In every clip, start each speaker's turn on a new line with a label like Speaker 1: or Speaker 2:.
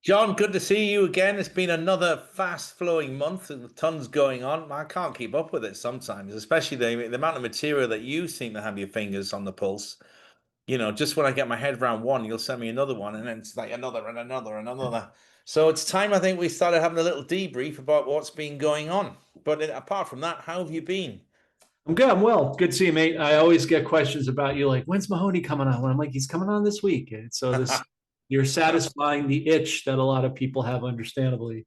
Speaker 1: John, good to see you again. It's been another fast-flowing month with tons going on. I can't keep up with it sometimes, especially the amount of material that you seem to have your fingers on the pulse. Just when I get my head around one, you'll send me another one, and then it's like another and another and another. So it's time, I think, we started having a little debrief about what's been going on. But apart from that, how have you been?
Speaker 2: I'm good. I'm well. Good to see you, mate. I always get questions about you, like, when's Mahoney coming on? When I'm like, he's coming on this week. And so you're satisfying the itch that a lot of people have, understandably.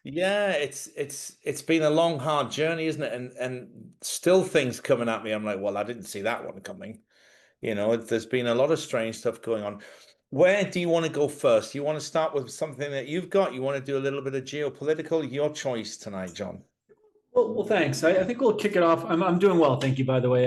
Speaker 1: Yeah, it's been a long, hard journey, isn't it? And still things coming at me. I'm like, well, I didn't see that one coming. There's been a lot of strange stuff going on. Where do you want to go first? You want to start with something that you've got? You want to do a little bit of geopolitical? Your choice tonight, John.
Speaker 2: Well, thanks. I think we'll kick it off. I'm doing well, thank you. By the way,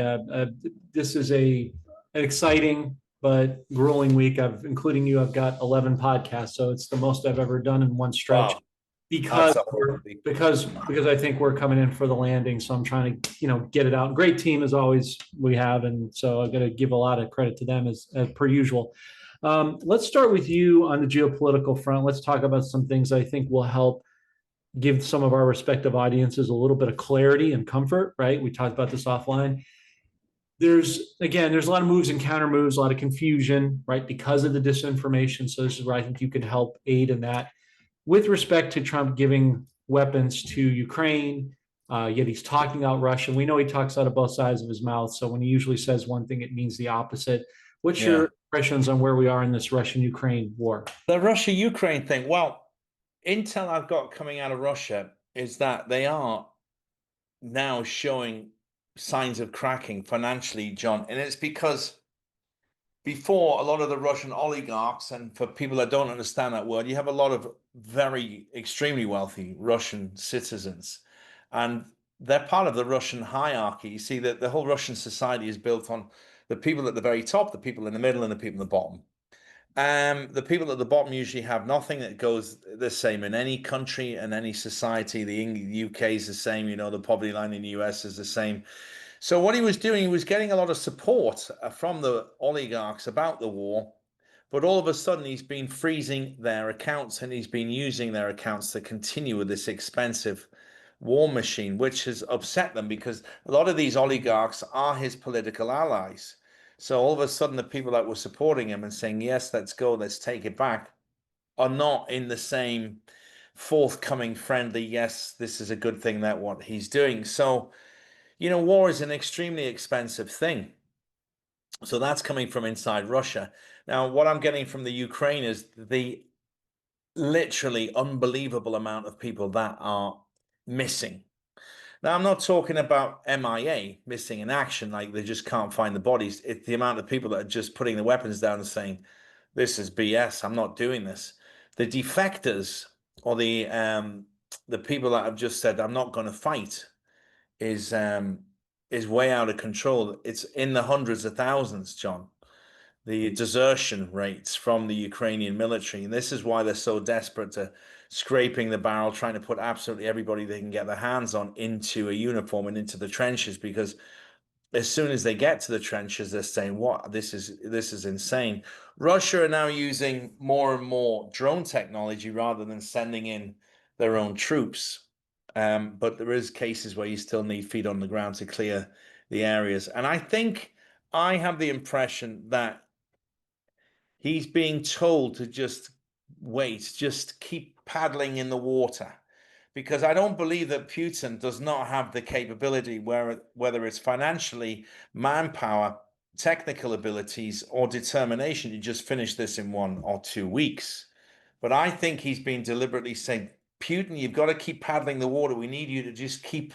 Speaker 2: this is an exciting but grueling week. Including you, I've got 11 podcasts, so it's the most I've ever done in one stretch.
Speaker 1: Wow,
Speaker 2: because
Speaker 1: that's a
Speaker 2: we're because I think we're coming in for the landing. So I'm trying to get it out. Great team as always we have, and so I'm going to give a lot of credit to them as per usual. Let's start with you on the geopolitical front. Let's talk about some things I think will help give some of our respective audiences a little bit of clarity and comfort. Right? We talked about this offline. There's a lot of moves and counter moves, a lot of confusion, right, because of the disinformation. So this is where I think you can help aid in that with respect to Trump giving weapons to Ukraine, yet he's talking out Russia. We know he talks out of both sides of his mouth. So when he usually says one thing, it means the opposite. What's
Speaker 1: yeah.
Speaker 2: your impressions on where we are in this Russian-Ukraine war?
Speaker 1: The Russia-Ukraine thing. Well, intel I've got coming out of Russia is that they are now showing signs of cracking financially, John, and it's because before a lot of the Russian oligarchs, and for people that don't understand that word, you have a lot of very extremely wealthy Russian citizens, and they're part of the Russian hierarchy. You see that the whole Russian society is built on the people at the very top, the people in the middle, and the people at the bottom. The people at the bottom usually have nothing. That goes the same in any country and any society. The UK is the same. The poverty line in the US is the same. So what he was doing, he was getting a lot of support from the oligarchs about the war, but all of a sudden he's been freezing their accounts and he's been using their accounts to continue with this expensive war machine, which has upset them because a lot of these oligarchs are his political allies. So all of a sudden the people that were supporting him and saying, yes, let's go, let's take it back, are not in the same forthcoming friendly, yes, this is a good thing that what he's doing. So war is an extremely expensive thing. So that's coming from inside Russia. Now, what I'm getting from the Ukraine is the literally unbelievable amount of people that are missing. Now, I'm not talking about MIA, missing in action, like they just can't find the bodies. It's the amount of people that are just putting the weapons down and saying, this is BS, I'm not doing this. The defectors or the people that have just said, I'm not going to fight, is um is way out of control. It's in the hundreds of thousands, John. The desertion rates from the Ukrainian military, and this is why they're so desperate to scraping the barrel, trying to put absolutely everybody they can get their hands on into a uniform and into the trenches, because as soon as they get to the trenches, they're saying, "What? This is insane." Russia are now using more and more drone technology rather than sending in their own troops. But there is cases where you still need feet on the ground to clear the areas. And I think I have the impression that he's being told to just wait, just keep paddling in the water. Because I don't believe that Putin does not have the capability, whether it's financially, manpower, technical abilities, or determination to just finish this in 1 or 2 weeks. But I think he's been deliberately saying, Putin, you've got to keep paddling the water. We need you to just keep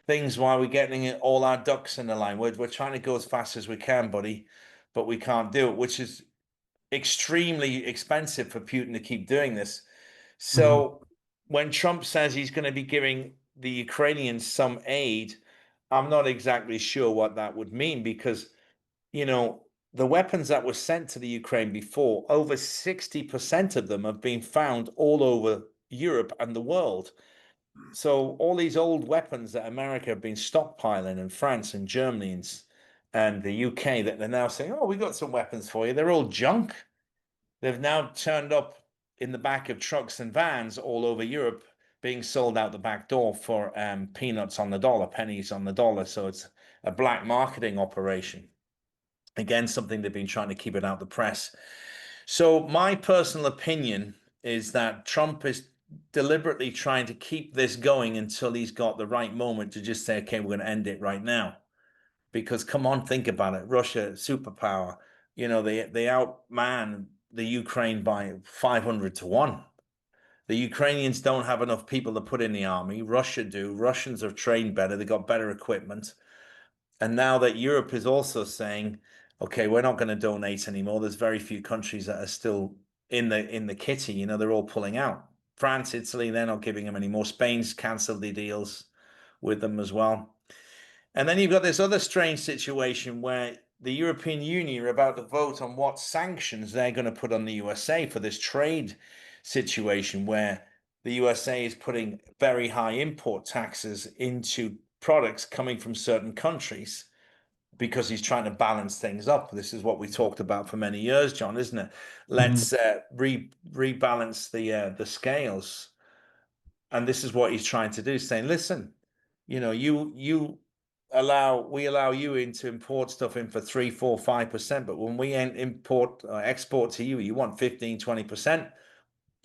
Speaker 1: things while we're getting all our ducks in the line. We're trying to go as fast as we can, buddy, but we can't do it, which is extremely expensive for Putin to keep doing this.
Speaker 2: Mhm.
Speaker 1: So when Trump says he's going to be giving the Ukrainians some aid, I'm not exactly sure what that would mean because, the weapons that were sent to the Ukraine before, over 60% of them have been found all over Europe and the world. So all these old weapons that America have been stockpiling in France and Germany and the UK, that they're now saying, oh, we got some weapons for you. They're all junk. They've now turned up in the back of trucks and vans all over Europe being sold out the back door for peanuts on the dollar, pennies on the dollar. So it's a black marketing operation. Again, something they've been trying to keep it out the press. So my personal opinion is that Trump is deliberately trying to keep this going until he's got the right moment to just say, okay, we're going to end it right now. Because come on, think about it. Russia, superpower, they outman the Ukraine by 500 to 1. The Ukrainians don't have enough people to put in the army. Russia do. Russians are trained better. They got better equipment. And now that Europe is also saying, okay, we're not going to donate anymore. There's very few countries that are still in the kitty. They're all pulling out. France, Italy, they're not giving them any more. Spain's cancelled the deals with them as well. And then you've got this other strange situation where the European Union are about to vote on what sanctions they're going to put on the USA for this trade situation where the USA is putting very high import taxes into products coming from certain countries because he's trying to balance things up. This is what we talked about for many years, John, isn't it? Let's rebalance the scales. And this is what he's trying to do, saying, listen, we allow you in to import stuff in for 3, 4, 5%, but when we import or export to you, you want 15, 20%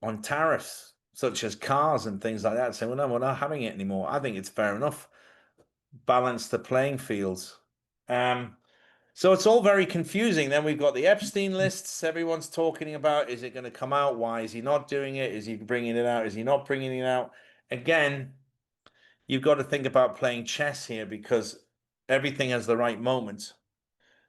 Speaker 1: on tariffs, such as cars and things like that. So, well, no, we're not having it anymore. I think it's fair enough. Balance the playing fields. So it's all very confusing. Then we've got the Epstein lists. Everyone's talking about, is it going to come out? Why is he not doing it? Is he bringing it out? Is he not bringing it out? Again, you've got to think about playing chess here because everything has the right moment.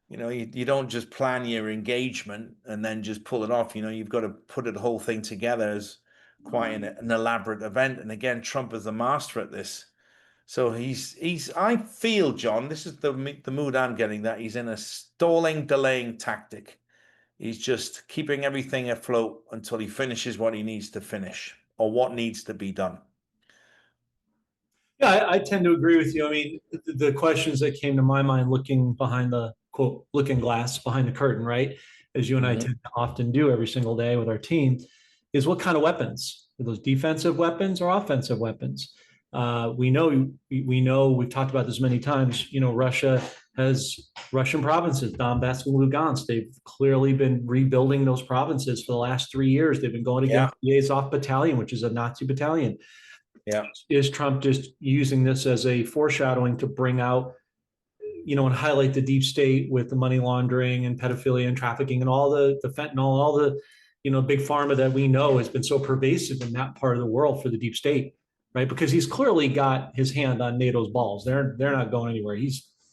Speaker 1: You don't just plan your engagement and then just pull it off. You've got to put the whole thing together as quite an elaborate event. And again, Trump is the master at this. So I feel, John, this is the mood I'm getting, that he's in a stalling, delaying tactic. He's just keeping everything afloat until he finishes what he needs to finish or what needs to be done.
Speaker 2: Yeah, I tend to agree with you. I mean, the questions that came to my mind looking behind the quote looking glass behind the curtain, right? As you and I tend to often do every single day with our team, is what kind of weapons? Are those defensive weapons or offensive weapons? We know we've talked about this many times. Russia has Russian provinces, Donbass and Lugansk. They've clearly been rebuilding those provinces for the last 3 years. They've been going against the Azov Battalion, which is a Nazi battalion.
Speaker 1: Yeah.
Speaker 2: Is Trump just using this as a foreshadowing to bring out, and highlight the deep state with the money laundering and pedophilia and trafficking and all the fentanyl, all the, big pharma that we know has been so pervasive in that part of the world for the deep state, right? Because he's clearly got his hand on NATO's balls. They're not going anywhere.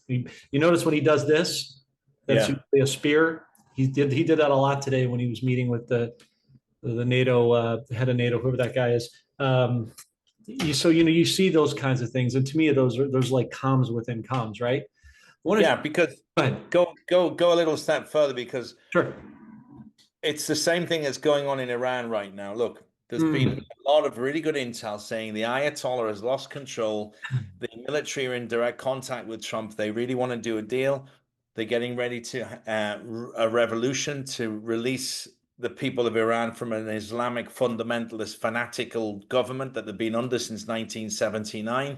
Speaker 2: You notice when he does this, that's usually a spear. He did that a lot today when he was meeting with the NATO head of NATO, whoever that guy is. You see those kinds of things, and to me, those like comms within comms, right?
Speaker 1: Because go a little step further, because
Speaker 2: sure,
Speaker 1: it's the same thing that's going on in Iran right now. Look, there's been a lot of really good intel saying the Ayatollah has lost control. The military are in direct contact with Trump. They really want to do a deal. They're getting ready to a revolution to release the people of Iran from an Islamic fundamentalist fanatical government that they've been under since 1979.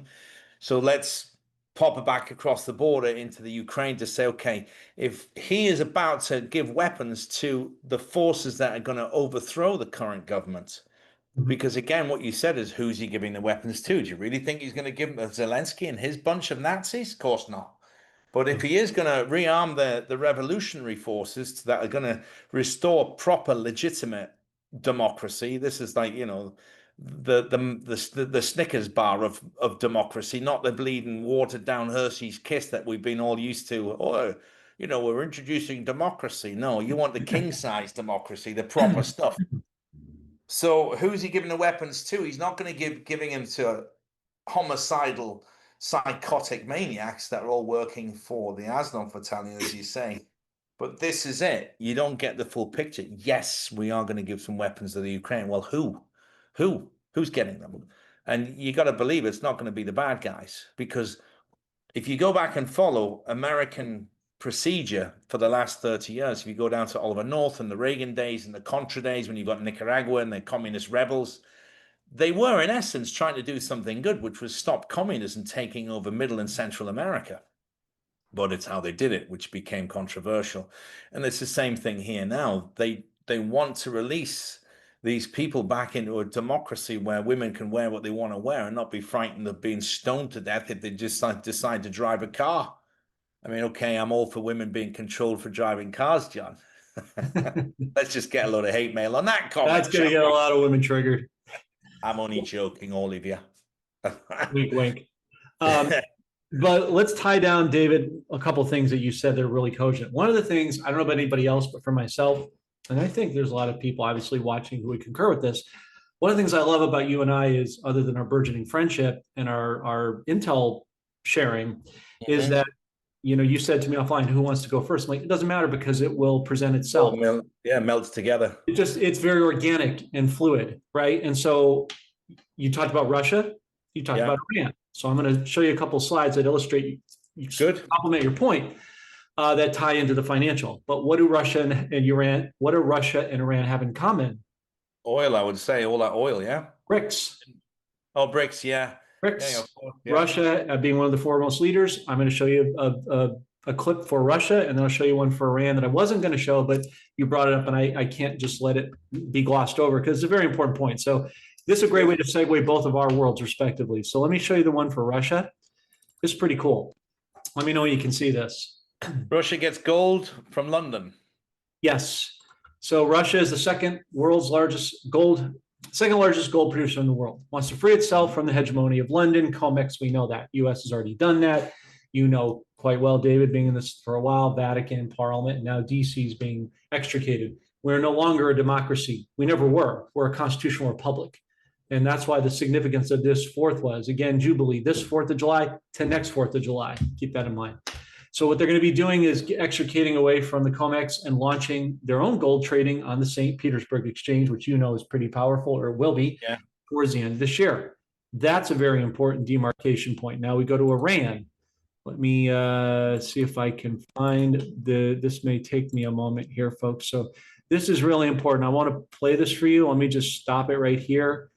Speaker 1: So let's pop it back across the border into the Ukraine to say, okay, if he is about to give weapons to the forces that are going to overthrow the current government, because again, what you said is, who's he giving the weapons to? Do you really think he's going to give them to Zelensky and his bunch of Nazis? Of course not. But if he is going to rearm the revolutionary forces that are going to restore proper, legitimate democracy, this is like, the Snickers bar of democracy, not the bleeding watered down Hershey's Kiss that we've been all used to. Oh, we're introducing democracy. No, you want the king size democracy, the proper stuff. So who's he giving the weapons to? He's not going to giving them to homicidal, psychotic maniacs that are all working for the Azov battalion, as you say. But this is it. You don't get the full picture. Yes, we are going to give some weapons to the Ukraine. Well, who? Who's getting them? And you got to believe it's not going to be the bad guys, because if you go back and follow American procedure for the last 30 years. If you go down to Oliver North and the Reagan days and the Contra days, when you've got Nicaragua and the communist rebels, they were in essence trying to do something good, which was stop communism taking over Middle and Central America. But it's how they did it, which became controversial. And it's the same thing here now. They want to release these people back into a democracy where women can wear what they want to wear and not be frightened of being stoned to death if they just decide to drive a car. I mean, okay, I'm all for women being controlled for driving cars, John. Let's just get a load of hate mail on that comment.
Speaker 2: That's going to get a lot of women triggered.
Speaker 1: I'm only joking, all of you.
Speaker 2: Wink, wink. But let's tie down, David, a couple of things that you said that are really cogent. One of the things, I don't know about anybody else, but for myself, and I think there's a lot of people obviously watching who would concur with this. One of the things I love about you and I is, other than our burgeoning friendship and our intel sharing, is that, you know, you said to me offline, who wants to go first? I'm like, it doesn't matter because it will present itself.
Speaker 1: Yeah, melts together.
Speaker 2: It's very organic and fluid, right? And so you talked about Russia, you talked about Iran. So I'm going to show you a couple of slides that illustrate, you complement your point, that tie into the financial. But what do Russia and Iran, what do Russia and Iran have in common?
Speaker 1: Oil, I would say, all that oil, yeah.
Speaker 2: BRICS.
Speaker 1: Oh, BRICS, yeah.
Speaker 2: BRICS. Yeah. Russia being one of the foremost leaders. I'm going to show you a clip for Russia, and then I'll show you one for Iran that I wasn't going to show, but you brought it up, and I can't just let it be glossed over because it's a very important point. So this is a great way to segue both of our worlds respectively. So let me show you the one for Russia. This is pretty cool. Let me know when you can see this.
Speaker 1: Russia gets gold from London.
Speaker 2: Yes. So Russia is the second largest gold producer in the world. Wants to free itself from the hegemony of London, COMEX. We know that. U.S. has already done that. You know quite well, David, being in this for a while, Vatican, Parliament, and now D.C. is being extricated. We're no longer a democracy. We never were. We're a constitutional republic. And that's why the significance of this 4th was, again, Jubilee, this 4th of July to next 4th of July. Keep that in mind. So what they're going to be doing is extricating away from the COMEX and launching their own gold trading on the St. Petersburg Exchange, which you know is pretty powerful, or will be, towards the end of this year. That's a very important demarcation point. Now we go to Iran. Let me see if I can find this may take me a moment here, folks. So this is really important. I want to play this for you. Let me just stop it right here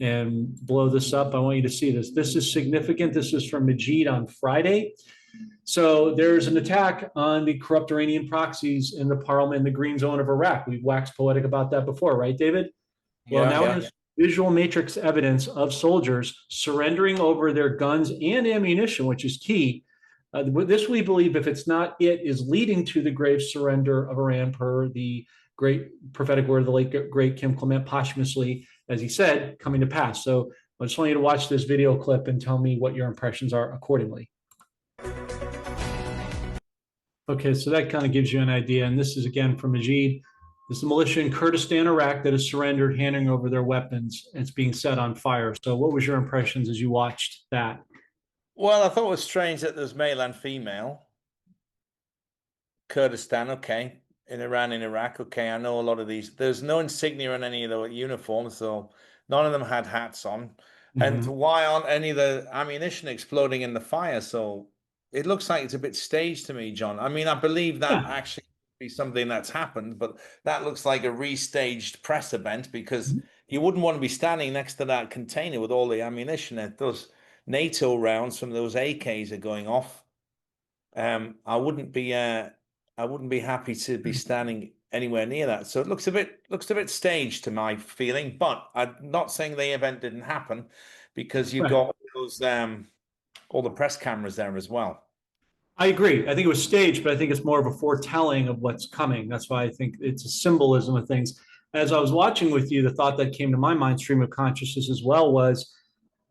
Speaker 2: and blow this up. I want you to see this. This is significant. This is from Majid on Friday. So there's an attack on the corrupt Iranian proxies in the parliament in the green zone of Iraq. We've waxed poetic about that before, right, David? Well, now there's visual matrix evidence of soldiers surrendering over their guns and ammunition, which is key. This, we believe, if it's not it, is leading to the grave surrender of Iran per the great prophetic word of the late great Kim Clement posthumously, as he said, coming to pass. So I just want you to watch this video clip and tell me what your impressions are accordingly. Okay, so that kind of gives you an idea. And this is again from Majid. This is a militia in Kurdistan, Iraq that has surrendered, handing over their weapons. And it's being set on fire. So what was your impressions as you watched that?
Speaker 1: Well, I thought it was strange that there's male and female. Kurdistan, okay. In Iran, in Iraq, okay. I know a lot of these. There's no insignia on any of the uniforms, so none of them had hats on. And why aren't any of the ammunition exploding in the fire? So it looks like it's a bit staged to me, John. I mean, I believe that actually be something that's happened, but that looks like a restaged press event because you wouldn't want to be standing next to that container with all the ammunition. Those NATO rounds from those AKs are going off. I wouldn't be happy to be standing anywhere near that. So it looks a bit staged to my feeling, but I'm not saying the event didn't happen because you've got those all the press cameras there as well.
Speaker 2: I agree. I think it was staged, but I think it's more of a foretelling of what's coming. That's why I think it's a symbolism of things. As I was watching with you, the thought that came to my mind, stream of consciousness as well, was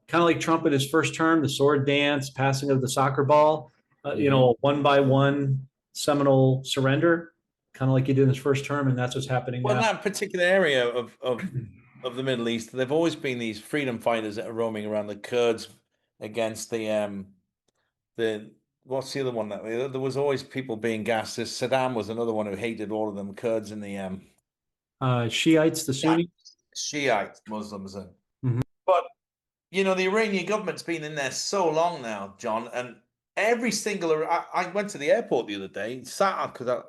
Speaker 2: kind of like Trump in his first term, the sword dance, passing of the soccer ball, you know, one by one seminal surrender, kind of like he did in his first term, and that's what's happening now.
Speaker 1: Well, in that particular area of the Middle East, there've always been these freedom fighters that are roaming around, the Kurds against the what's the other one that there was always people being gassed. Saddam was another one who hated all of them Kurds and the
Speaker 2: Shiites, the Sunni
Speaker 1: Shiite Muslims. But you know, the Iranian government's been in there so long now, John, and every single. I went to the airport the other day, sat up because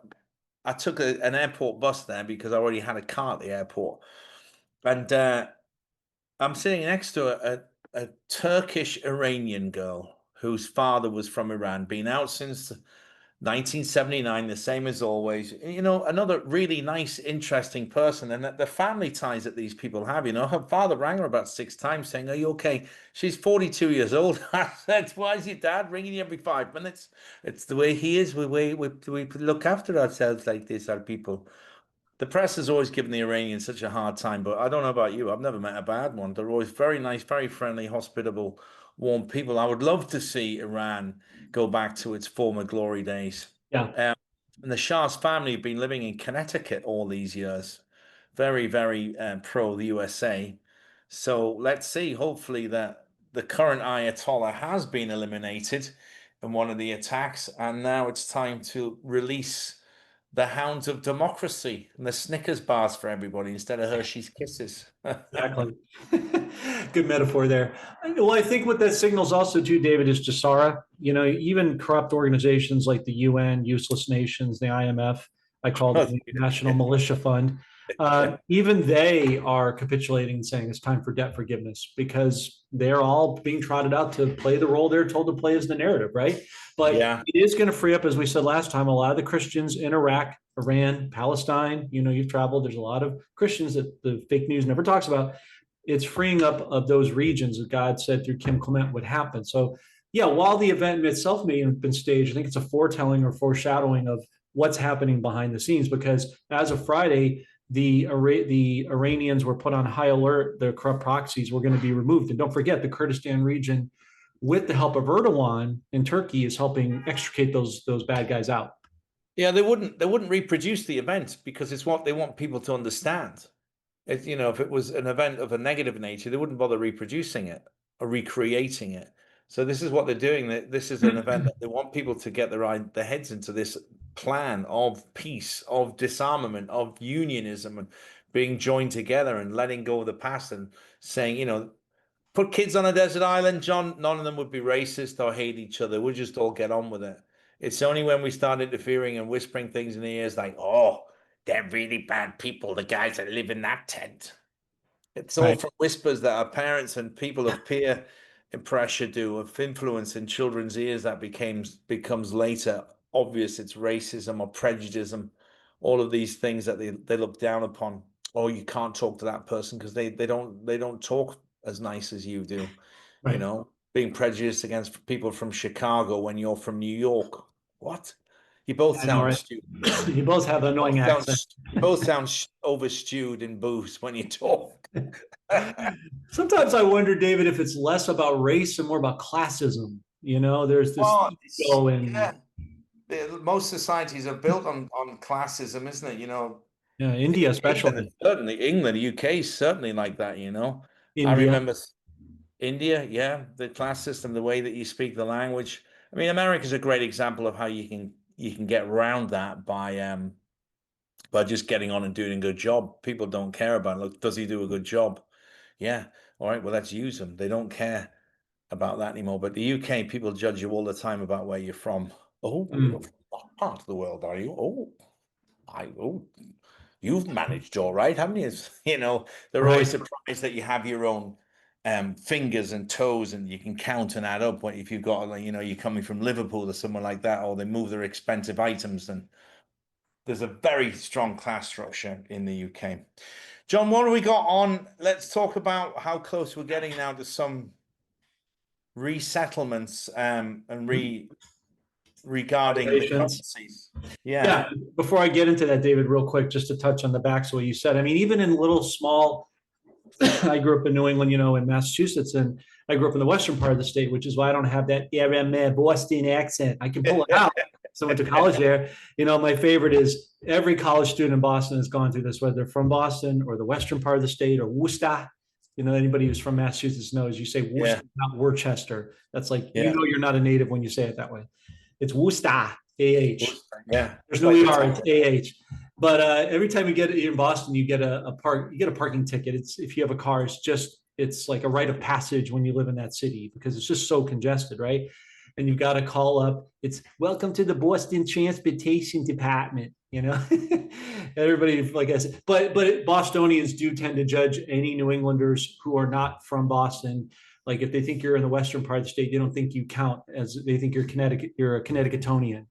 Speaker 1: I took an airport bus there because I already had a car at the airport, and I'm sitting next to a Turkish Iranian girl whose father was from Iran, been out since 1979, the same as always. You know, another really nice, interesting person, and the family ties that these people have. You know, her father rang her about 6 times saying, "Are you okay?" She's 42 years old. I said, "Why is your dad ringing you every 5 minutes?" It's the way he is. We look after ourselves like this, our people. The press has always given the Iranians such a hard time, but I don't know about you. I've never met a bad one. They're always very nice, very friendly, hospitable, warm people. I would love to see Iran go back to its former glory days.
Speaker 2: Yeah.
Speaker 1: Um, and the Shah's family have been living in Connecticut all these years. Very, very pro the USA. So let's see. Hopefully that the current Ayatollah has been eliminated in one of the attacks, and now it's time to release the hounds of democracy and the Snickers bars for everybody instead of Hershey's Kisses.
Speaker 2: Exactly. Good metaphor there. Well, I think what that signals also too, David, is Jasara. You know, even corrupt organizations like the UN, useless nations, the IMF, I call it the National Militia Fund. Even they are capitulating and saying it's time for debt forgiveness because they're all being trotted out to play the role they're told to play as the narrative, right? But
Speaker 1: Yeah.
Speaker 2: it is going to free up, as we said last time, a lot of the Christians in Iraq, Iran, Palestine. You know, you've traveled. There's a lot of Christians that the fake news never talks about. It's freeing up of those regions that God said through Kim Clement would happen. So, yeah, while the event itself may have been staged, I think it's a foretelling or foreshadowing of what's happening behind the scenes. Because as of Friday, the Iranians were put on high alert. Their corrupt proxies were going to be removed. And don't forget, the Kurdistan region, with the help of Erdogan in Turkey, is helping extricate those bad guys out.
Speaker 1: Yeah, they wouldn't reproduce the event because it's what they want people to understand. You know, if it was an event of a negative nature, they wouldn't bother reproducing it or recreating it. So this is what they're doing. This is an event that they want people to get their heads into this plan of peace, of disarmament, of unionism, and being joined together and letting go of the past and saying, you know, put kids on a desert island, John, none of them would be racist or hate each other. We'll just all get on with it. It's only when we start interfering and whispering things in the ears like, oh, they're really bad people, the guys that live in that tent. It's all
Speaker 2: Right.
Speaker 1: from whispers that our parents and people of peer pressure do, of influence in children's ears that becomes later obvious it's racism or prejudice, all of these things that they look down upon. Oh, you can't talk to that person because they don't talk as nice as you do, you
Speaker 2: Right.
Speaker 1: know, being prejudiced against people from Chicago when you're from New York. What? You both
Speaker 2: I know,
Speaker 1: sound
Speaker 2: right?
Speaker 1: stupid.
Speaker 2: You both have an annoying accent.
Speaker 1: You both sound over stewed in booze when you talk.
Speaker 2: Sometimes I wonder, David, if it's less about race and more about classism. You know, there's this
Speaker 1: Oh,
Speaker 2: ego and
Speaker 1: yeah. Most societies are built on classism, isn't it? You know,
Speaker 2: India,
Speaker 1: England,
Speaker 2: especially
Speaker 1: certainly England, UK is certainly like that. You know, I
Speaker 2: India.
Speaker 1: remember India, yeah, the class system, the way that you speak the language. I mean, America's a great example of how you can get around that by just getting on and doing a good job. People don't care about, look, does he do a good job? Yeah. All right, well, let's use him. They don't care about that anymore. But the UK, people judge you all the time about where you're from. Oh, you're
Speaker 2: Mm,
Speaker 1: from that part of the world, are you? Oh, you've managed all right, haven't you? You know, they're always
Speaker 2: right.
Speaker 1: surprised that you have your own fingers and toes and you can count and add up. If you've got, like, you know, you're coming from Liverpool or somewhere like that, or they move their expensive items, and there's a very strong class structure in the UK. John, what do we got on? Let's talk about how close we're getting now to some resettlements and regarding the
Speaker 2: Observations.
Speaker 1: currencies. Yeah.
Speaker 2: Yeah. Before I get into that, David, real quick, just to touch on the backs of what you said. I mean, even in little small, I grew up in New England, you know, in Massachusetts, and I grew up in the western part of the state, which is why I don't have that Boston accent. I can pull it out. So I went to college there. You know, my favorite is every college student in Boston has gone through this, whether they're from Boston or the western part of the state or Worcester. You know, anybody who's from Massachusetts knows you say Worcester,
Speaker 1: Yeah.
Speaker 2: not Worcester. That's like, you
Speaker 1: Yeah.
Speaker 2: know, you're not a native when you say it that way. It's Worcester, A-H.
Speaker 1: Yeah.
Speaker 2: There's no
Speaker 1: Like the
Speaker 2: ER,
Speaker 1: town.
Speaker 2: it's AH. But every time you get in Boston, you get you get a parking ticket. It's if you have a car, it's like a rite of passage when you live in that city because it's just so congested, right? and you've got to call up. It's welcome to the Boston Transportation Department. Everybody, like I said, but Bostonians do tend to judge any New Englanders who are not from Boston. Like if they think you're in the western part of the state, they don't think you count, as they think you're a Connecticutonian,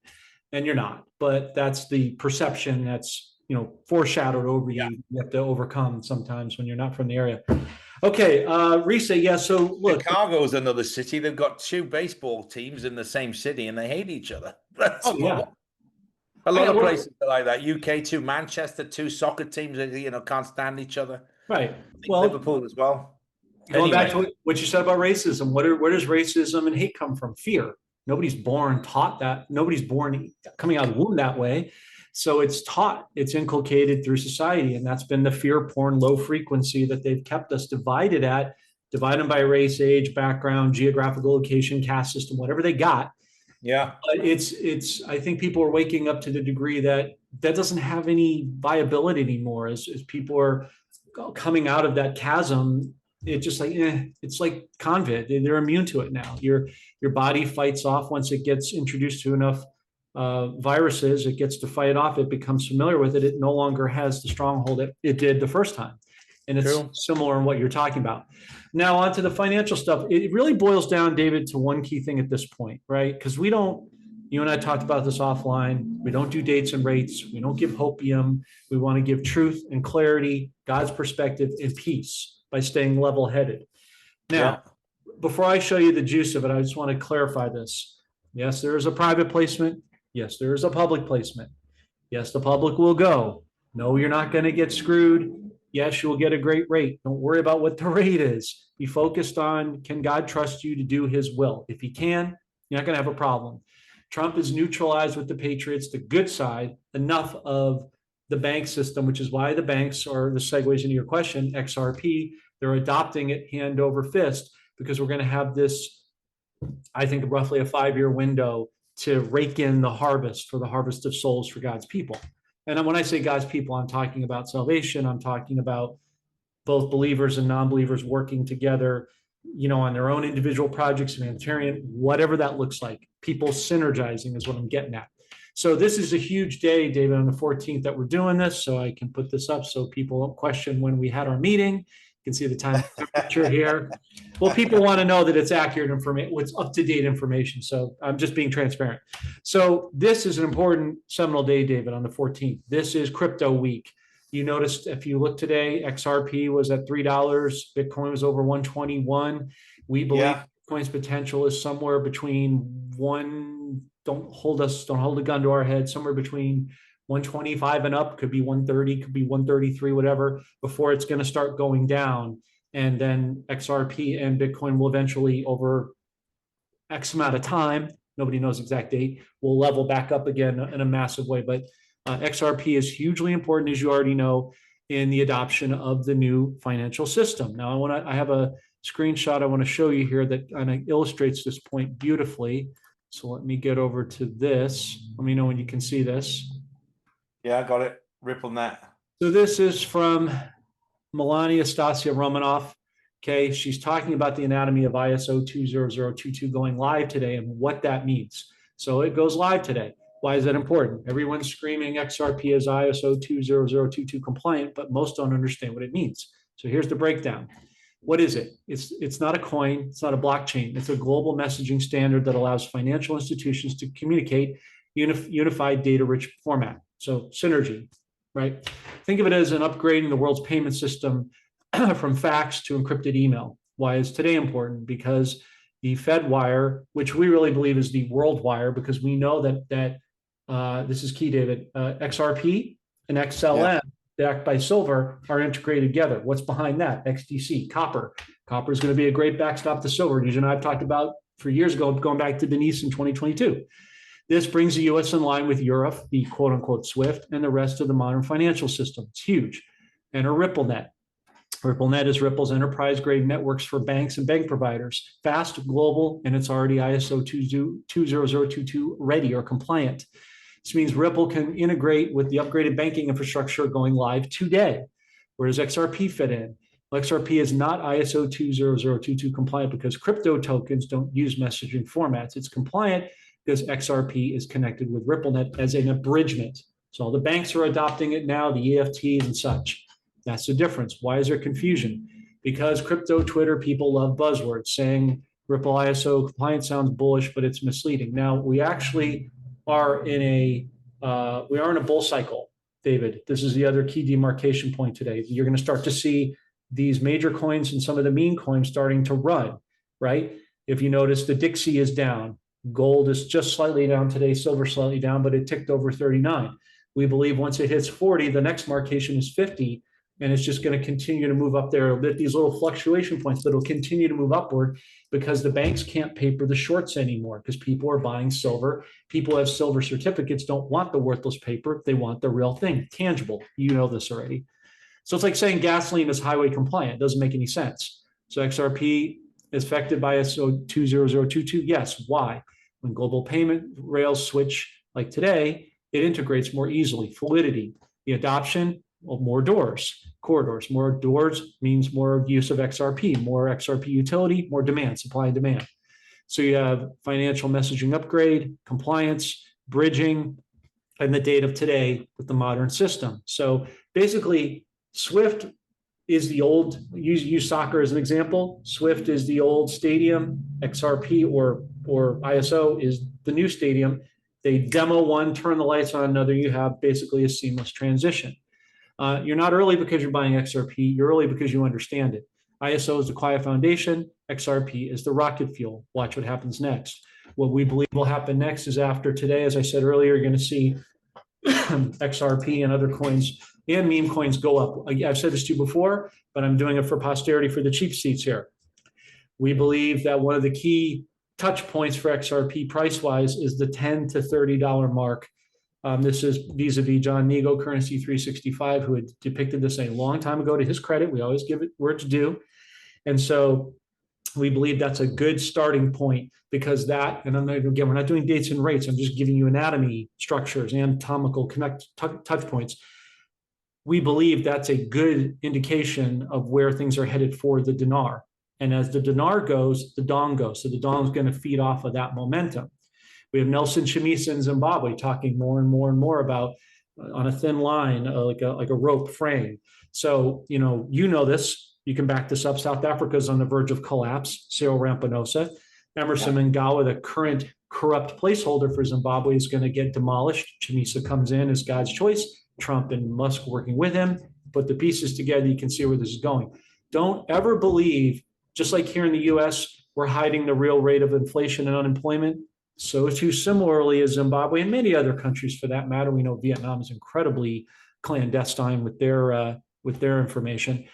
Speaker 2: and you're not. But that's the perception that's foreshadowed over you.
Speaker 1: Yeah.
Speaker 2: You have to overcome sometimes when you're not from the area. Okay, Risa, yeah. So look,
Speaker 1: Chicago's another city. They've got two baseball teams in the same city, and they hate each other.
Speaker 2: oh yeah,
Speaker 1: A lot
Speaker 2: yeah,
Speaker 1: of
Speaker 2: well,
Speaker 1: places are like that. UK too, Manchester, two soccer teams that can't stand each other.
Speaker 2: right.
Speaker 1: I think
Speaker 2: Well,
Speaker 1: Liverpool as well.
Speaker 2: going back
Speaker 1: Anyway,
Speaker 2: to what you said about racism, where does racism and hate come from? Fear. Nobody's born taught that. Nobody's born coming out of the womb that way. So it's taught, it's inculcated through society. And that's been the fear porn low frequency that they've kept us divided them by race, age, background, geographical location, caste system, whatever they got.
Speaker 1: yeah.
Speaker 2: But I think people are waking up to the degree that doesn't have any viability anymore as people are coming out of that chasm. It's just like, it's like COVID. They're immune to it now. Your body fights off once it gets introduced to enough viruses. It gets to fight off. It becomes familiar with it. It no longer has the stronghold it did the first time. And it's
Speaker 1: True.
Speaker 2: similar in what you're talking about. Now, onto the financial stuff. It really boils down, David, to one key thing at this point, right? Because you and I talked about this offline. We don't do dates and rates. We don't give hopium. We want to give truth and clarity, God's perspective, and peace by staying level-headed. Now, before I show you the juice of it, I just want to clarify this. Yes, there is a private placement. Yes, there is a public placement. Yes, the public will go. No, you're not going to get screwed. Yes, you'll get a great rate. Don't worry about what the rate is. Be focused on, can God trust you to do his will? If he can, you're not going to have a problem. Trump is neutralized with the Patriots, the good side, enough of the bank system, which is why the banks are, the segues into your question, XRP, they're adopting it hand over fist, because we're going to have this, I think, roughly a 5-year window to rake in the harvest for the harvest of souls for God's people. And when I say God's people, I'm talking about salvation. I'm talking about both believers and non-believers working together, on their own individual projects, humanitarian, whatever that looks like. People synergizing is what I'm getting at. So this is a huge day, David, on the 14th that we're doing this. So I can put this up so people don't question when we had our meeting. You can see the time temperature here. Well, people want to know that it's accurate information, what's up-to-date information. So I'm just being transparent. So this is an important seminal day, David, on the 14th. This is crypto week. You noticed if you look today, XRP was at $3. Bitcoin was over 121. We believe Bitcoin's potential is somewhere between don't hold a gun to our head, somewhere between 125 and up, could be 130, could be 133, whatever, before it's going to start going down. And then XRP and Bitcoin will eventually, over X amount of time, nobody knows exact date, will level back up again in a massive way. But XRP is hugely important, as you already know, in the adoption of the new financial system. Now, I have a screenshot I want to show you here that kind of illustrates this point beautifully. So let me get over to this. Let me know when you can see this.
Speaker 1: Yeah, I got it. RippleNet.
Speaker 2: So this is from Melania Stasia Romanoff. Okay, she's talking about the anatomy of ISO 20022 going live today and what that means. So it goes live today. Why is that important? Everyone's screaming XRP is ISO 20022 compliant, but most don't understand what it means. So here's the breakdown. What is it? It's not a coin. It's not a blockchain. It's a global messaging standard that allows financial institutions to communicate unified data-rich format. So synergy, right? Think of it as an upgrading the world's payment system from fax to encrypted email. Why is today important? Because the Fed wire, which we really believe is the world wire, because we know that this is key, David, XRP and XLM, backed by silver, are integrated together. What's behind that? XDC, copper. Copper is going to be a great backstop to silver. You and I have talked about for years ago, going back to Denise in 2022. This brings the U.S. in line with Europe, the quote unquote SWIFT, and the rest of the modern financial system. It's huge. And a RippleNet. RippleNet is Ripple's enterprise-grade networks for banks and bank providers, fast, global, and it's already ISO 20022 ready or compliant. This means Ripple can integrate with the upgraded banking infrastructure going live today. Where does XRP fit in? XRP is not ISO 20022 compliant because crypto tokens don't use messaging formats. It's compliant because XRP is connected with RippleNet as an abridgment. So all the banks are adopting it now, the EFTs and such. That's the difference. Why is there confusion? Because crypto Twitter people love buzzwords. Saying Ripple ISO compliant sounds bullish, but it's misleading. Now we actually are in a bull cycle, David. This is the other key demarcation point today. You're going to start to see these major coins and some of the meme coins starting to run, right? If you notice, the Dixie is down. Gold is just slightly down today, silver slightly down, but it ticked over 39. We believe once it hits 40, the next marcation is 50, and it's just going to continue to move up there. It'll hit these little fluctuation points, but it'll continue to move upward because the banks can't paper the shorts anymore because people are buying silver. People who have silver certificates don't want the worthless paper. They want the real thing, tangible. You know this already. So it's like saying gasoline is highway compliant. It doesn't make any sense. So XRP is affected by ISO 20022. Yes. Why? When global payment rails switch like today, it integrates more easily. Fluidity, the adoption of more doors, corridors. More doors means more use of XRP, more XRP utility, more demand, supply and demand. So you have financial messaging upgrade, compliance, bridging, and the date of today with the modern system. So basically, Swift is the old, use soccer as an example. Swift is the old stadium. XRP or ISO is the new stadium. They demo one, turn the lights on another. You have basically a seamless transition. You're not early because you're buying XRP. You're early because you understand it. ISO is the quiet foundation. XRP is the rocket fuel. Watch what happens next. What we believe will happen next is after today, as I said earlier, you're going to see XRP and other coins and meme coins go up. I've said this to you before, but I'm doing it for posterity for the cheap seats here. We believe that one of the key touch points for XRP price-wise is the $10 to $30 mark. This is vis-a-vis John Nigo, Currency 365, who had depicted this a long time ago. To his credit, we always give it where it's due. And so we believe that's a good starting point because that, and again, we're not doing dates and rates. I'm just giving you anatomy, structures, anatomical touch points. We believe that's a good indication of where things are headed for the dinar. And as the dinar goes, the dong goes. So the dong is going to feed off of that momentum. We have Nelson Chamisa in Zimbabwe talking more and more and more about on a thin line, like a rope frame. So, you know this. You can back this up. South Africa is on the verge of collapse. Cyril Ramaphosa. Emerson Mnangagwa, the current corrupt placeholder for Zimbabwe, is going to get demolished. Chamisa comes in as God's choice. Trump and Musk working with him. Put the pieces together, you can see where this is going. Don't ever believe, just like here in the US, we're hiding the real rate of inflation and unemployment. So too similarly as Zimbabwe and many other countries for that matter. We know Vietnam is incredibly clandestine with their information.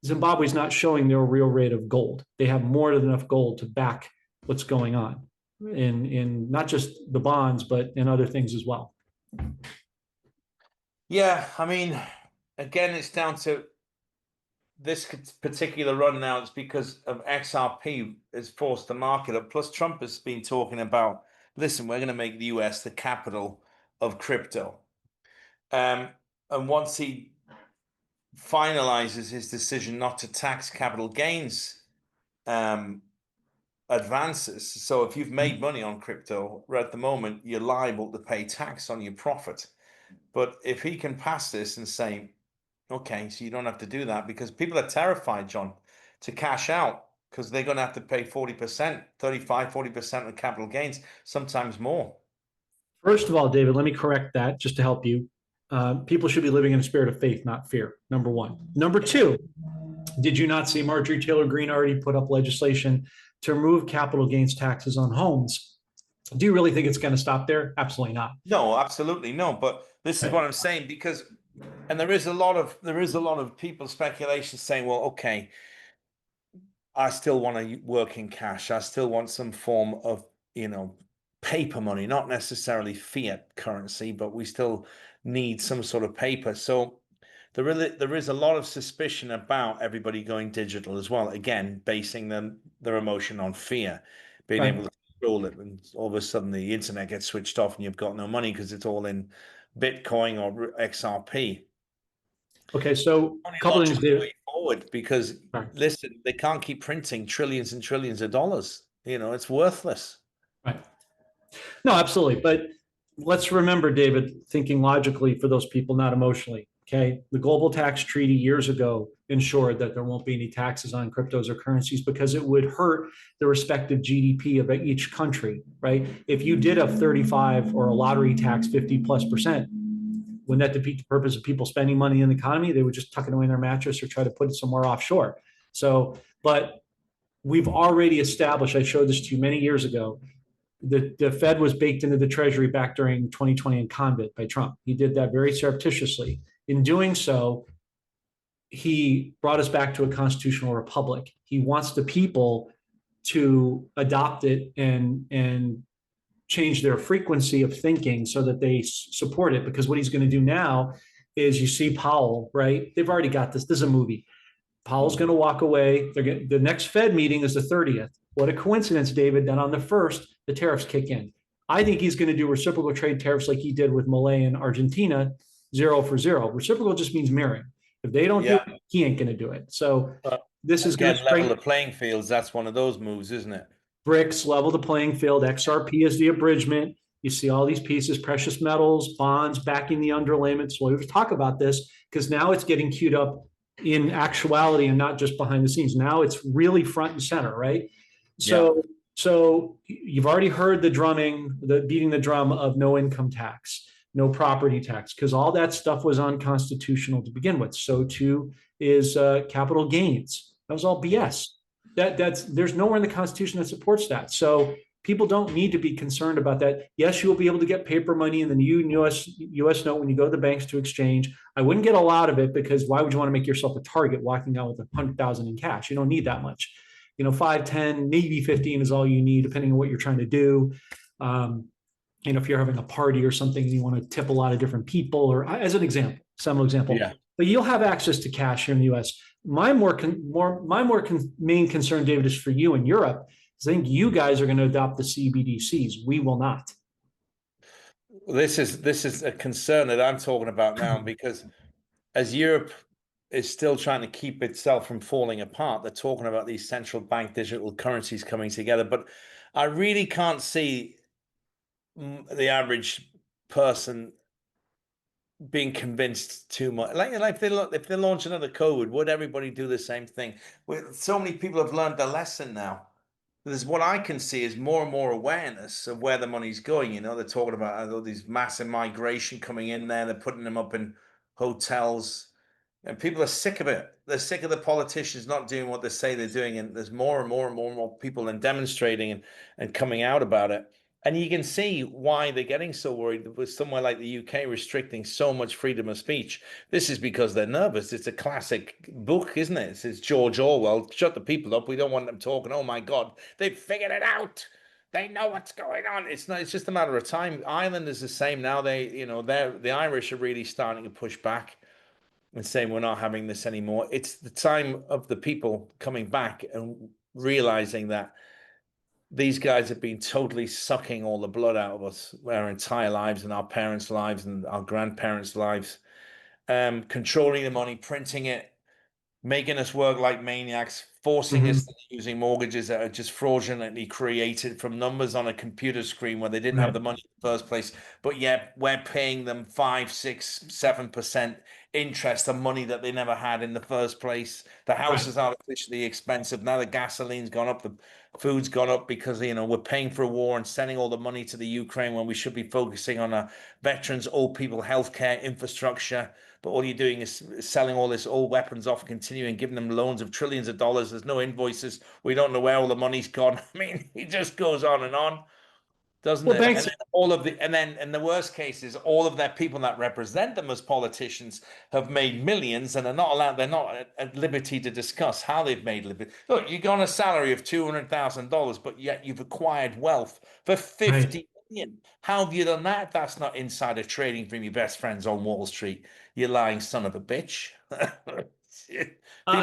Speaker 2: Zimbabwe is not showing their real rate of gold. They have more than enough gold to back what's going on in not just the bonds, but in other things as well.
Speaker 1: Yeah, I mean, again, it's down to this particular run now. It's because of XRP has forced the market up. Plus, Trump has been talking about, listen, we're going to make the US the capital of crypto. And once he finalizes his decision not to tax capital gains advances, so if you've made money on crypto right at the moment, you're liable to pay tax on your profit. But if he can pass this and say, okay, so you don't have to do that, because people are terrified, John, to cash out because they're going to have to pay 40%, 35, 40% of capital gains, sometimes more.
Speaker 2: First of all, David, let me correct that just to help you. People should be living in a spirit of faith, not fear. Number one. Number two, did you not see Marjorie Taylor Greene already put up legislation to remove capital gains taxes on homes? Do you really think it's going to stop there? Absolutely not.
Speaker 1: No, absolutely no. But this is what I'm saying, because, and there is a lot of people speculation saying, well, okay, I still want to work in cash. I still want some form of, paper money, not necessarily fiat currency, but we still need some sort of paper. So there is a lot of suspicion about everybody going digital as well. Again, basing their emotion on fear, being able to control it, and all of a sudden the internet gets switched off and you've got no money because it's all in Bitcoin or XRP.
Speaker 2: Okay, so a couple of things, David.
Speaker 1: forward because,
Speaker 2: Right.
Speaker 1: listen, they can't keep printing trillions and trillions of dollars. It's worthless.
Speaker 2: Right. No, absolutely. But let's remember, David, thinking logically for those people, not emotionally. Okay. The global tax treaty years ago ensured that there won't be any taxes on cryptos or currencies because it would hurt the respective GDP of each country, right? If you did a 35 or a lottery tax 50+%, wouldn't that defeat the purpose of people spending money in the economy? They would just tuck it away in their mattress or try to put it somewhere offshore. So, but we've already established, I showed this to you many years ago, the Fed was baked into the Treasury back during 2020 in Convict by Trump. He did that very surreptitiously. In doing so, he brought us back to a constitutional republic. He wants the people to adopt it and change their frequency of thinking so that they support it. Because what he's going to do now is, you see Powell, right? They've already got this. This is a movie. Powell's going to walk away. The next Fed meeting is the 30th. What a coincidence, David. Then on the 1st, the tariffs kick in. I think he's going to do reciprocal trade tariffs like he did with Malay and Argentina, 0 for 0. Reciprocal just means mirroring. If they don't do it, he ain't going to do it. So this is going to
Speaker 1: level the playing fields. That's one of those moves, isn't it?
Speaker 2: BRICS, level the playing field. XRP is the abridgment. You see all these pieces, precious metals, bonds backing the underlayment. So we'll talk about this because now it's getting queued up in actuality and not just behind the scenes. Now it's really front and center, right? So you've already heard the drumming, the beating the drum of no income tax, no property tax, because all that stuff was unconstitutional to begin with. So too is capital gains. That was all BS. There's nowhere in the Constitution that supports that. So people don't need to be concerned about that. Yes, you'll be able to get paper money in the new US note when you go to the banks to exchange. I wouldn't get a lot of it because why would you want to make yourself a target walking out with 100,000 in cash? You don't need that much. 5, 10, maybe 15 is all you need, depending on what you're trying to do. If you're having a party or something and you want to tip a lot of different people, or as an example,
Speaker 1: Yeah.
Speaker 2: But you'll have access to cash here in the U.S. My main concern, David, is for you in Europe. I think you guys are going to adopt the CBDCs. We will not.
Speaker 1: This is a concern that I'm talking about now because as Europe is still trying to keep itself from falling apart, they're talking about these central bank digital currencies coming together. But I really can't see the average person being convinced too much. Like if they launch another code, would everybody do the same thing? So many people have learned the lesson now. There's what I can see is more and more awareness of where the money's going. They're talking about all these massive migration coming in there. They're putting them up in hotels, and people are sick of it. They're sick of the politicians not doing what they say they're doing. And there's more and more and more and more people and demonstrating and coming out about it. And you can see why they're getting so worried with somewhere like the UK restricting so much freedom of speech. This is because they're nervous. It's a classic book, isn't it? It's George Orwell. Shut the people up. We don't want them talking. Oh my God, they've figured it out. They know what's going on. It's not. It's just a matter of time. Ireland is the same now. The Irish are really starting to push back and saying we're not having this anymore. It's the time of the people coming back and realizing that these guys have been totally sucking all the blood out of us our entire lives and our parents' lives and our grandparents' lives, controlling the money, printing it, making us work like maniacs, forcing us using mortgages that are just fraudulently created from numbers on a computer screen where they didn't have the money in the first place, but yet we're paying them 5, 6, 7% interest on money that they never had in the first place. The house is artificially expensive. Now the gasoline's gone up, the food's gone up because we're paying for a war and sending all the money to the Ukraine when we should be focusing on our veterans, old people, healthcare, infrastructure. But all you're doing is selling all this old weapons off, continuing giving them loans of trillions of dollars. There's no invoices. We don't know where all the money's gone. I mean, it just goes on, doesn't it?
Speaker 2: Thanks.
Speaker 1: And the worst case is all of their people that represent them as politicians have made millions and are not allowed. They're not at liberty to discuss how they've made liberty. Look, you got on a salary of $200,000, but yet you've acquired wealth for 50 million. How have you done that? That's not insider trading from your best friends on Wall Street. You lying son of a bitch.
Speaker 2: I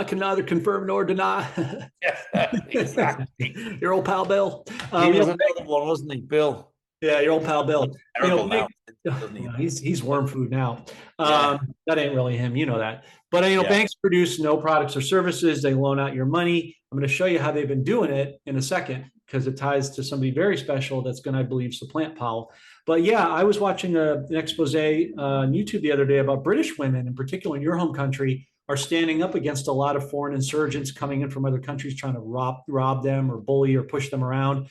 Speaker 2: can neither confirm nor deny.
Speaker 1: Yeah, exactly.
Speaker 2: Your old pal Bill.
Speaker 1: He was another one, wasn't he, Bill?
Speaker 2: Yeah, your old pal Bill.
Speaker 1: Terrible now. Doesn't he?
Speaker 2: He's worm food now.
Speaker 1: Yeah,
Speaker 2: That ain't really him, you know that. But
Speaker 1: yeah,
Speaker 2: banks produce no products or services. They loan out your money. I'm going to show you how they've been doing it in a second because it ties to somebody very special that's going to, I believe, supplant Powell. But yeah, I was watching an expose on YouTube the other day about British women, in particular in your home country, are standing up against a lot of foreign insurgents coming in from other countries trying to rob them or bully or push them around.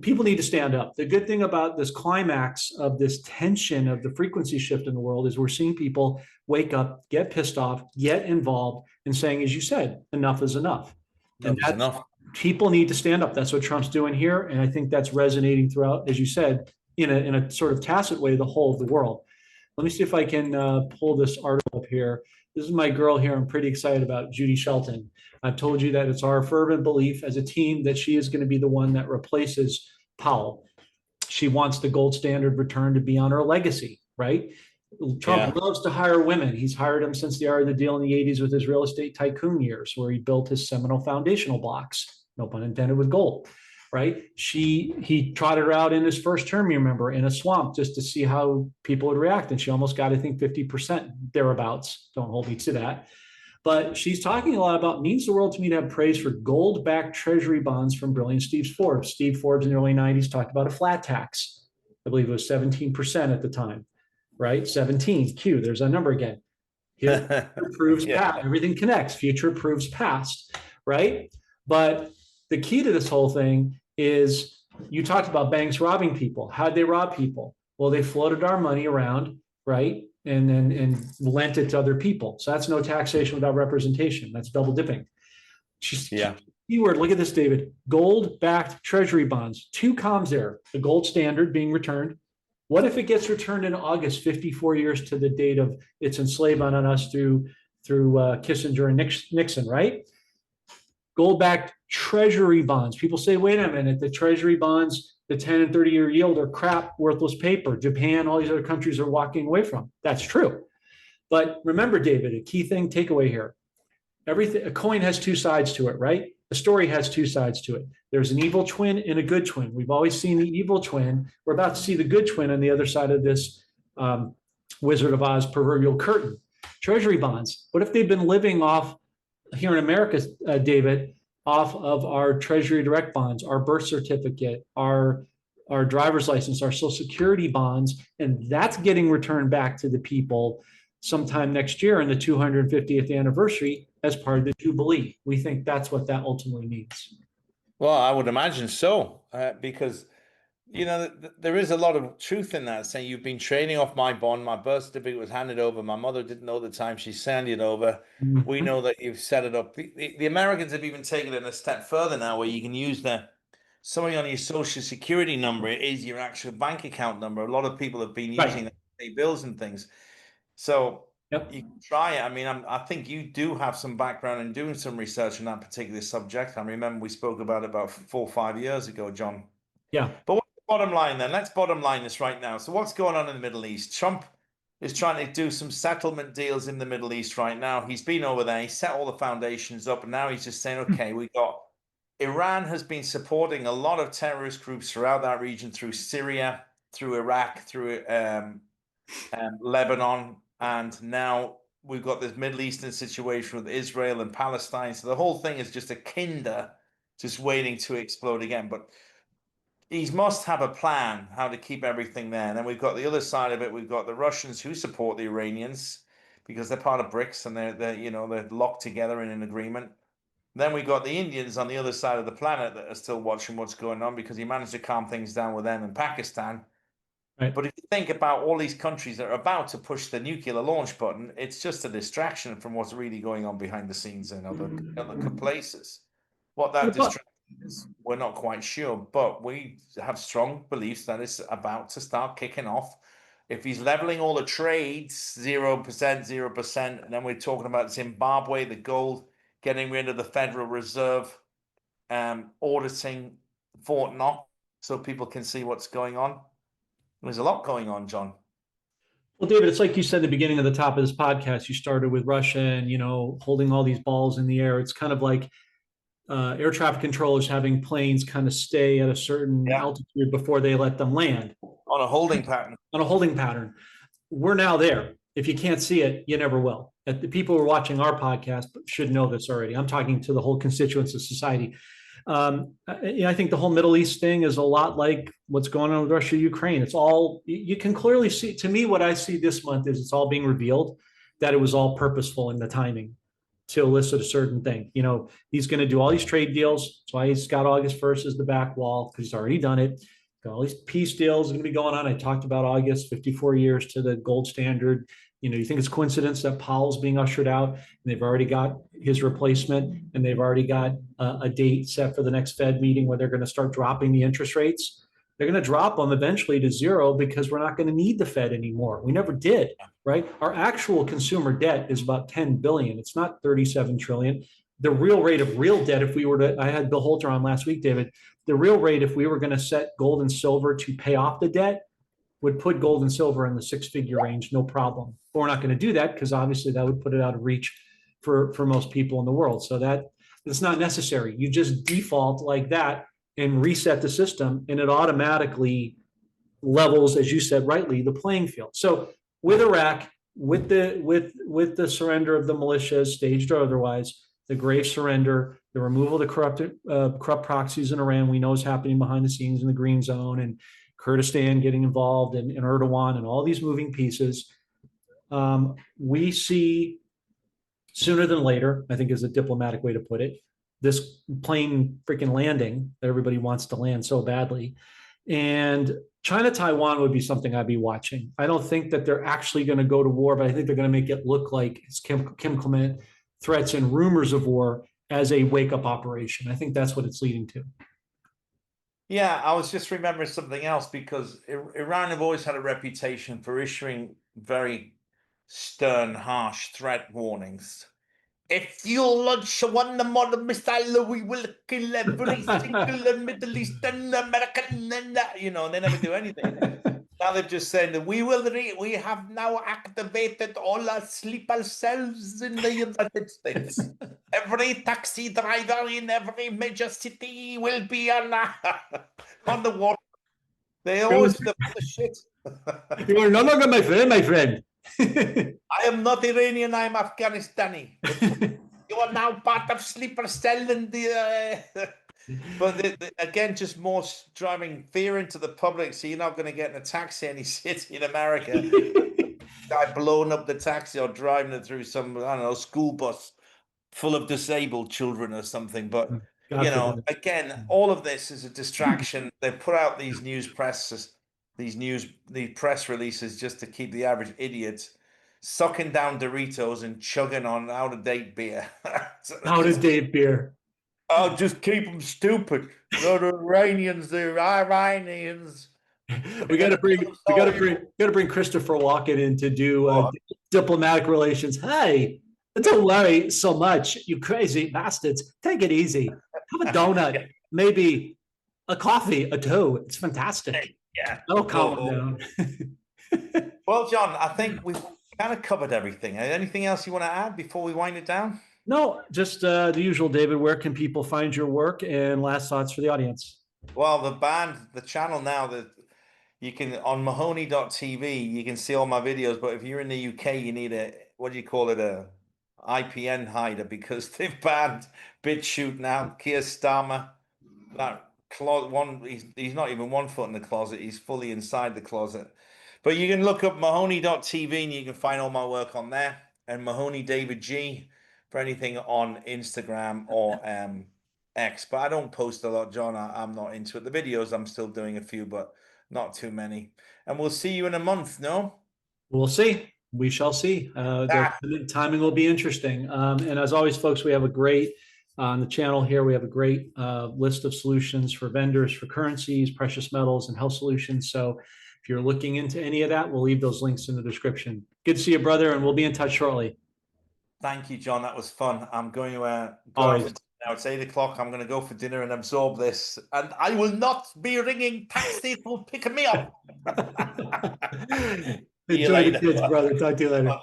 Speaker 2: People need to stand up. The good thing about this climax of this tension of the frequency shift in the world is we're seeing people wake up, get pissed off, get involved, and saying, as you said, enough is enough. And
Speaker 1: enough is enough.
Speaker 2: people need to stand up. That's what Trump's doing here. And I think that's resonating throughout, as you said, in a sort of tacit way, the whole of the world. Let me see if I can pull this article up here. This is my girl here. I'm pretty excited about Judy Shelton. I've told you that it's our fervent belief as a team that she is going to be the one that replaces Powell. She wants the gold standard return to be on her legacy, right? Trump loves to hire women. He's hired them since the art of the deal in the 80s with his real estate tycoon years, where he built his seminal foundational blocks, no pun intended, with gold, right? He trotted her out in his first term, you remember, in a swamp just to see how people would react. And she almost got, I think, 50% thereabouts. Don't hold me to that. But she's talking a lot about means the world to me to have praise for gold-backed treasury bonds from brilliant Steve Forbes. Steve Forbes in the early 90s talked about a flat tax. I believe it was 17% at the time, right? 17, Q, there's a number again. Here proves past, everything connects, future proves past, right? But the key to this whole thing is you talked about banks robbing people. How'd they rob people? Well, they floated our money around, right? And lent it to other people. So that's no taxation without representation. That's double dipping. Keyword, look at this, David. Gold-backed treasury bonds. Two comms there. The gold standard being returned. What if it gets returned in August, 54 years to the date of its enslavement on us through Kissinger and Nixon, right? Gold-backed treasury bonds. People say, wait a minute, the treasury bonds, the 10 and 30-year yield are crap, worthless paper. Japan, all these other countries are walking away from. That's true. But remember, David, a key thing, takeaway here. A coin has two sides to it, right? A story has two sides to it. There's an evil twin and a good twin. We've always seen the evil twin. We're about to see the good twin on the other side of this Wizard of Oz proverbial curtain. Treasury bonds. What if they've been living off here in America, David, off of our Treasury Direct bonds, our birth certificate, our driver's license, our Social Security bonds, and that's getting returned back to the people sometime next year in the 250th anniversary as part of the Jubilee. We think that's what that ultimately means.
Speaker 1: Well, I would imagine so, because there is a lot of truth in that, saying you've been trading off my bond, my birth certificate was handed over, my mother didn't know the time she sent it over. Mm-hmm. We know that you've set it up. The Americans have even taken it a step further now, where you can use something on your Social Security number is your actual bank account number. A lot of people have been using that to pay bills and things. So you can try it. I mean, I think you do have some background in doing some research on that particular subject. I remember we spoke about it about 4 or 5 years ago, John.
Speaker 2: Yeah.
Speaker 1: But what's the bottom line then? Let's bottom line this right now. So what's going on in the Middle East? Trump is trying to do some settlement deals in the Middle East right now. He's been over there. He set all the foundations up. And now he's just saying, okay, we got Iran has been supporting a lot of terrorist groups throughout that region, through Syria, through Iraq, through Lebanon. And now we've got this Middle Eastern situation with Israel and Palestine. So the whole thing is just a kinder, just waiting to explode again. But he must have a plan how to keep everything there. And then we've got the other side of it. We've got the Russians who support the Iranians because they're part of BRICS and they're locked together in an agreement. Then we've got the Indians on the other side of the planet that are still watching what's going on because he managed to calm things down with them in Pakistan. Right. But if you think about all these countries that are about to push the nuclear launch button, it's just a distraction from what's really going on behind the scenes in other places. What that distraction is, we're not quite sure, but we have strong beliefs that it's about to start kicking off. If he's leveling all the trades, 0%, 0%, and then we're talking about Zimbabwe, the gold, getting rid of the Federal Reserve, auditing Fort Knox so people can see what's going on. There's a lot going on, John.
Speaker 2: Well, David, it's like you said at the beginning of the top of this podcast, you started with Russia and, holding all these balls in the air. It's kind of like air traffic controllers having planes kind of stay at a certain
Speaker 1: Yeah.
Speaker 2: altitude before they let them land
Speaker 1: On a holding pattern.
Speaker 2: on a holding pattern. We're now there. If you can't see it, you never will. The people who are watching our podcast should know this already. I'm talking to the whole constituents of society. I think the whole Middle East thing is a lot like what's going on with Russia, Ukraine. It's all, you can clearly see, to me, what I see this month is it's all being revealed that it was all purposeful in the timing to elicit a certain thing. He's going to do all these trade deals. That's why he's got August 1st as the back wall, because he's already done it. Got all these peace deals going to be going on. I talked about August, 54 years to the gold standard. You think it's coincidence that Powell's being ushered out and they've already got his replacement and they've already got a date set for the next Fed meeting where they're going to start dropping the interest rates. They're going to drop them eventually to zero because we're not going to need the Fed anymore. We never did, right? Our actual consumer debt is about 10 billion. It's not 37 trillion. The real rate of real debt, if we were to, I had Bill Holter on last week, David, the real rate, if we were going to set gold and silver to pay off the debt, would put gold and silver in the six-figure range, no problem. But we're not going to do that because obviously that would put it out of reach for most people in the world. So that's not necessary. You just default like that and reset the system, and it automatically levels, as you said rightly, the playing field. So with Iraq, with the surrender of the militias, staged or otherwise, the grave surrender, the removal of the corrupt proxies in Iran, we know is happening behind the scenes in the green zone, and Kurdistan getting involved in Erdogan and all these moving pieces. We see sooner than later, I think is a diplomatic way to put it, this plane freaking landing that everybody wants to land so badly. And China-Taiwan would be something I'd be watching. I don't think that they're actually going to go to war, but I think they're going to make it look like it's Kim Clement threats and rumors of war as a wake-up operation. I think that's what it's leading to.
Speaker 1: Yeah, I was just remembering something else, because Iran have always had a reputation for issuing very stern, harsh threat warnings. If you launch one more missile, we will kill every single Middle Eastern American. And they never do anything. Now they've just said that we have now activated all our sleeper cells in the United States. Every taxi driver in every major city will be on the water. They always the shit.
Speaker 2: You are no longer my friend.
Speaker 1: I am not Iranian, I am Afghanistani. You are now part of sleeper cell in the but again, just more driving fear into the public, so you're not going to get in a taxi any city in America. Guy blowing up the taxi or driving it through some, I don't know, school bus full of disabled children or something. But again, all of this is a distraction. They put out these these press releases just to keep the average idiot sucking down Doritos and chugging on out-of-date beer.
Speaker 2: Out-of-date beer.
Speaker 1: I'll just keep them stupid. The Iranians.
Speaker 2: We got to bring Christopher Walken in to do diplomatic relations. Hey, don't worry so much, you crazy bastards. Take it easy. Have a donut, maybe a coffee, a toe. It's fantastic.
Speaker 1: Yeah.
Speaker 2: That'll calm them down.
Speaker 1: Well, John, I think we've kind of covered everything. Anything else you want to add before we wind it down?
Speaker 2: No, just the usual, David. Where can people find your work, and last thoughts for the audience?
Speaker 1: Well, the channel now, that you can, on Mahoney.tv, you can see all my videos. But if you're in the UK, you need a IPN hider, because they've banned BitChute now. Keir Starmer, that he's not even 1 foot in the closet. He's fully inside the closet. But you can look up Mahoney.tv and you can find all my work on there. And Mahoney David G for anything on Instagram or X. But I don't post a lot, John. I'm not into it. The videos, I'm still doing a few, but not too many. And we'll see you in a month, no?
Speaker 2: We'll see. We shall see. The timing will be interesting. And as always, folks, we have a great, on the channel here, we have a great list of solutions for vendors, for currencies, precious metals, and health solutions. So if you're looking into any of that, we'll leave those links in the description. Good to see you, brother, and we'll be in touch shortly.
Speaker 1: Thank you, John. That was fun. I'm going to go for now. It's 8 o'clock. I'm going to go for dinner and absorb this. And I will not be ringing taxi to pick me up.
Speaker 2: Enjoy the kids, brother. Talk to you later.